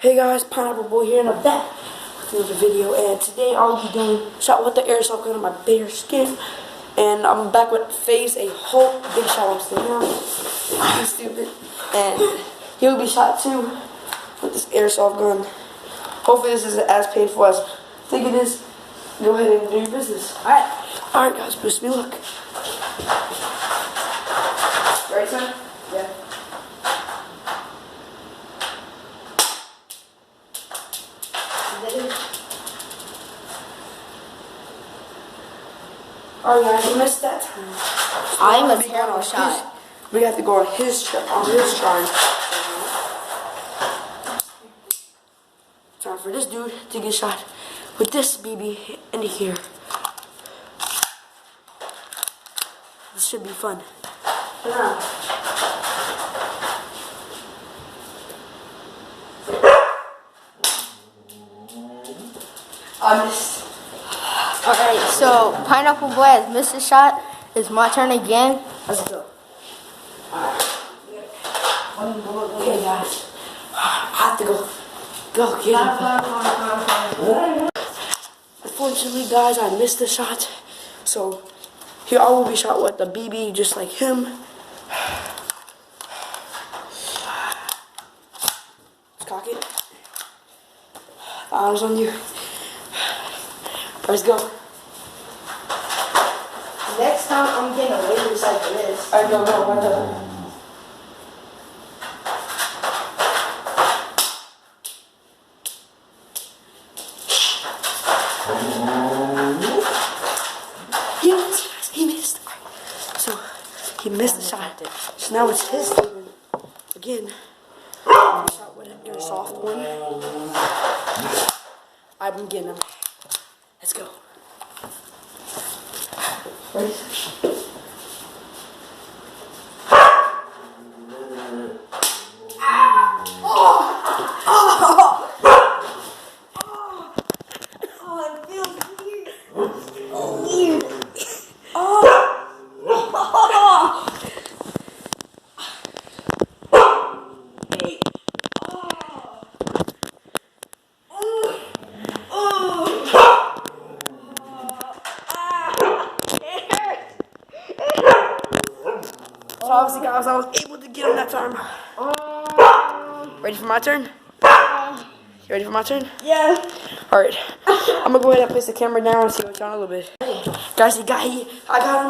Hey guys, Pineapple Boy here, and I'm back with another video. And today I'll be doing shot with the airsoft gun on my bare skin. And I'm back with fazeahulk. Big shot I'm still now. He's stupid. And he'll be shot too with this airsoft gun. Hopefully this isn't as painful as I think it is. Go ahead and do your business. Alright guys, wish me luck. Ready, son? Yeah. Alright guys, we missed that time. I'm a terrible shot. We have to go on his try. Time for this dude to get shot with this BB into here. This should be fun. I missed. Alright, so Pineapple Boy has missed a shot. It's my turn again. Let's go. Okay guys, I have to go get him. Unfortunately guys, I missed the shot. So here I will be shot with the BB just like him. Let's cock it. The honor's on you. Let's go. Next time I'm getting a wave like this. Alright, go, right there. He missed. So he missed the shot. So now it's his turn again. Shot with an airsoft one. I've been getting him. Let's go. Ready? So obviously guys, I was able to get him that time. Ready for my turn? You ready for my turn? Yeah. Alright. I'm gonna go ahead and place the camera down and see what's on a little bit. Guys, I got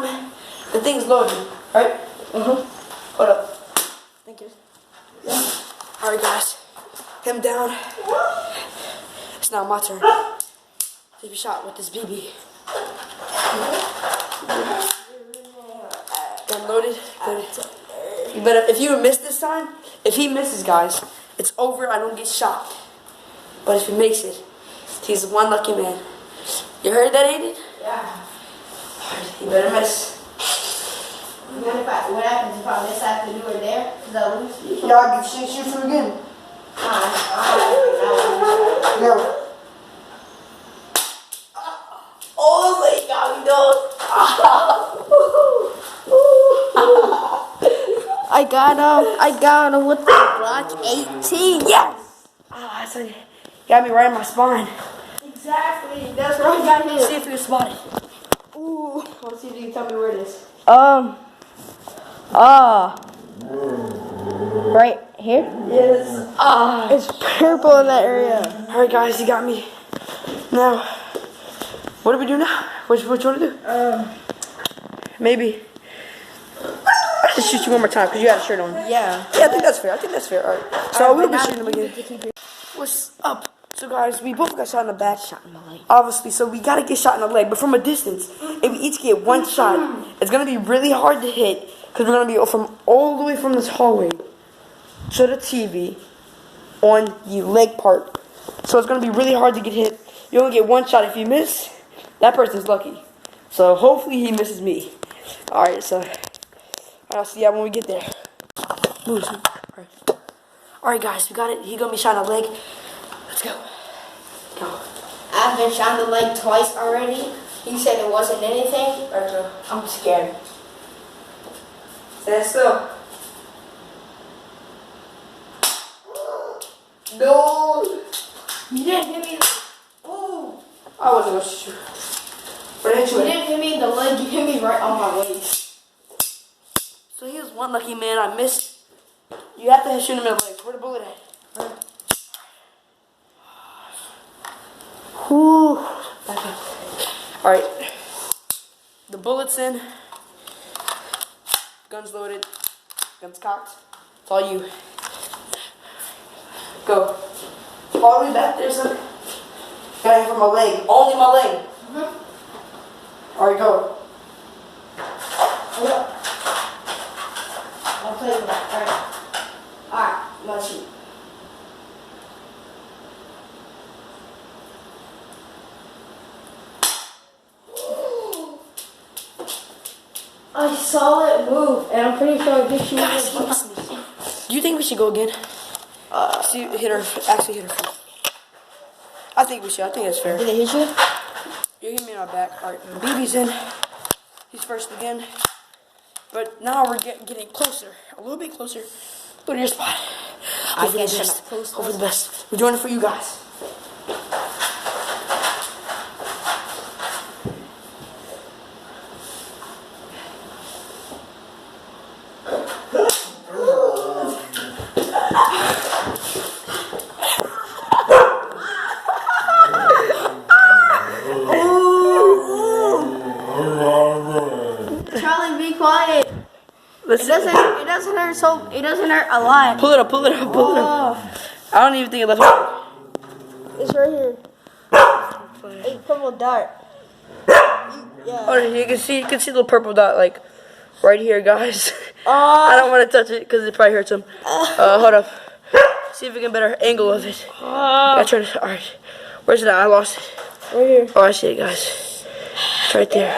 him. The thing's loading. Alright? Hold up. Thank you. Alright guys. Him down. It's now my turn. Take a shot with this BB. Gun loaded. Good. You better, if you miss this time, if he misses, guys, it's over. I don't get shot. But if he makes it, he's one lucky man. You heard that, Aiden? Yeah. You better miss. What happens if I miss after you were there? Is that lose? Yeah, I can shoot from again. No. Oh my God, we don't. I got him with the Glock 18. Yes. Ah, so you got me right in my spine. Exactly. That's where I got hit. See if you can spot it. Ooh. Let's see if you can tell me where it is. Right here? Yes. It's purple in that area. Alright guys, you got me. Now, what do we do now? What you want to do? Maybe. I should shoot you one more time because you got a shirt on. Yeah. Yeah, I think that's fair. Alright. So we'll be shooting him again. What's up? So guys, we both got shot in the back. Shot in the leg. Obviously, so we gotta get shot in the leg, but from a distance. If we each get one shot, it's gonna be really hard to hit because we're gonna be from all the way from this hallway to the TV on the leg part. So it's gonna be really hard to get hit. You only get one shot. If you miss, that person's lucky. So hopefully he misses me. Alright, so I'll see y'all when we get there. Move. Alright guys, we got it. He gonna be shot in the leg. Let's go. Go. I've been shot in the leg twice already. You said it wasn't anything. I'm scared. Stand still. No. You didn't hit me. Oh. I wasn't going to shoot. But I hit you. You didn't hit me in the leg. You hit me right on my waist. So he was one lucky man. I missed. You have to shoot him in the leg. Where the bullet at? Whew. Back in. Alright. The bullet's in. Guns loaded. Guns cocked. It's all you. Go. All the way back there, son. Got him from my leg. Only my leg. Alright, go. I'll play with that. Alright. Alright, I'm gonna shoot. I saw it move, and I'm pretty sure I just shoot it. Do you think we should go again? See, hit her. Actually, hit her first. I think we should. I think that's fair. Did it hit you? You hit me in my back. Alright, BB's in. He's first again. But now we're getting closer. A little bit closer. Go to your spot. I Hope for the guess best. close. Hope for the best. We're doing it for you guys. Charlie, be quiet. It doesn't hurt so. It doesn't hurt a lot. Pull it up. Pull it up. Pull it up. I don't even think it left. It's right here. A purple dart. Yeah. Oh, you can see the little purple dot like right here, guys. I don't want to touch it because it probably hurts him. Hold up. See if we can get a better angle of it. I try to. All right. Where's it at? I lost it. Right here. Oh, I see it, guys. It's right there.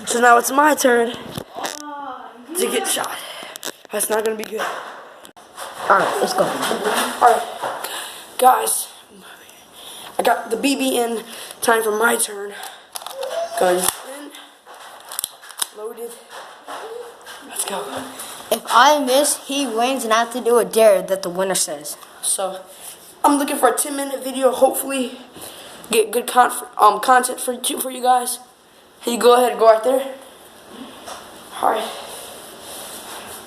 So now it's my turn to get shot. That's not gonna be good. Alright, let's go. Alright, guys. I got the BB in. Time for my turn. Guns in. Loaded. Let's go. If I miss, he wins, and I have to do a dare that the winner says. So, I'm looking for a 10-minute video. Hopefully, get good content for you guys. Hey, you go ahead and go right there. Alright.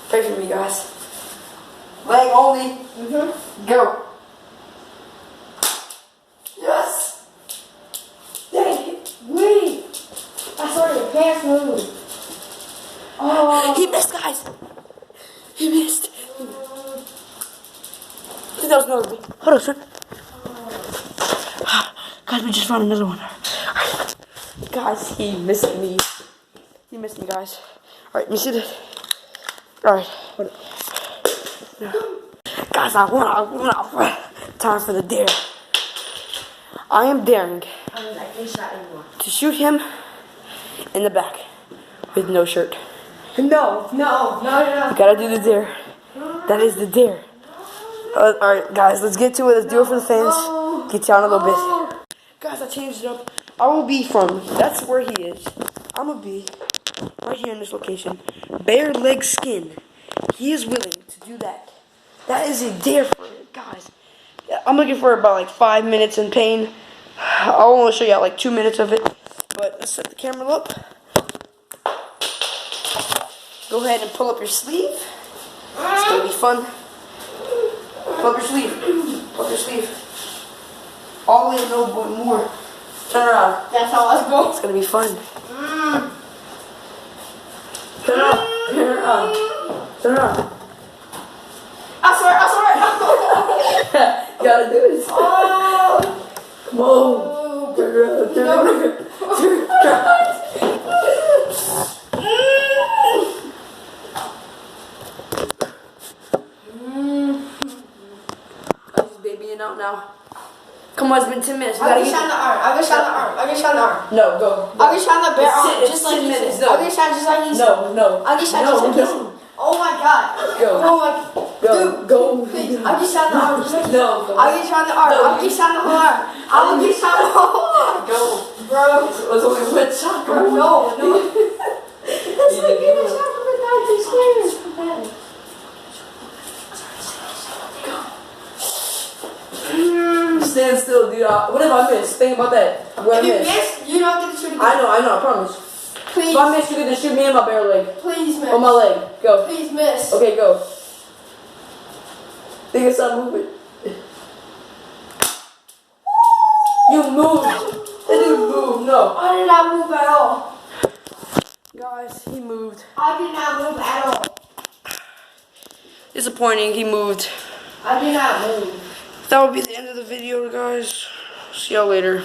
Pray for me, guys. Leg only. Go. Yes. Dang it. Wait. I saw your pants move. Oh. He missed, guys. He missed. I think that was another one. Hold on, sir. Guys, we just found another one. Guys, he missed me. He missed me, guys. Alright, let me see this. Alright. Guys, I want. Time for the dare. I am daring to shoot him in the back with no shirt. No. You gotta do the dare. That is the dare. Alright, guys, let's get to it. Let's do it for the fans. Get down a little bit. Guys, I changed it up. I will be from, that's where he is. I'm gonna be right here in this location. Bare leg skin. He is willing to do that. That is a dare for it, guys. I'm looking for about like 5 minutes in pain. I want to show you like 2 minutes of it. But let's set the camera up. Go ahead and pull up your sleeve. It's gonna be fun. Pull up your sleeve. Pull up your sleeve. All the way, no more. Turn around. That's how let's go. It's gonna be fun. Turn around. Turn around. Turn around. I swear. You gotta do this. Oh. Come on. Turn around. Turn around. Turn around. I'm just babying out now. Come on, it's been 10 minutes. I'll get shot in the arm. I'll get shot in the arm. No, go. I'll get shot in the bare arm. It's Just like 10 he minutes. said. I'll get shot just like he said. No. I'll get shot just like he said. Oh my god. Go. Oh my. Go. Go. Please. I'll get shot in the arm. Just like he said. No. I'll get shot in the arm. I'll get shot in the whole arm. I'll get shot in the whole arm. Go. Bro. Let's only one shot. Bro, no. It's like getting shot from the back. He's scared. Go. stand still, dude. What if I miss? Think about that. I'm gonna If you miss. miss, you don't get to shoot again. I know, I promise. Please. If I miss, you get to shoot me in my bare leg. Please miss. On my leg. Go. Please miss. Okay, go. Think it's not moving. You moved. That dude moved. No. I did not move at all. Guys, he moved. I did not move at all. Disappointing, he moved. I did not move. That would be the end of the video, guys. See y'all later.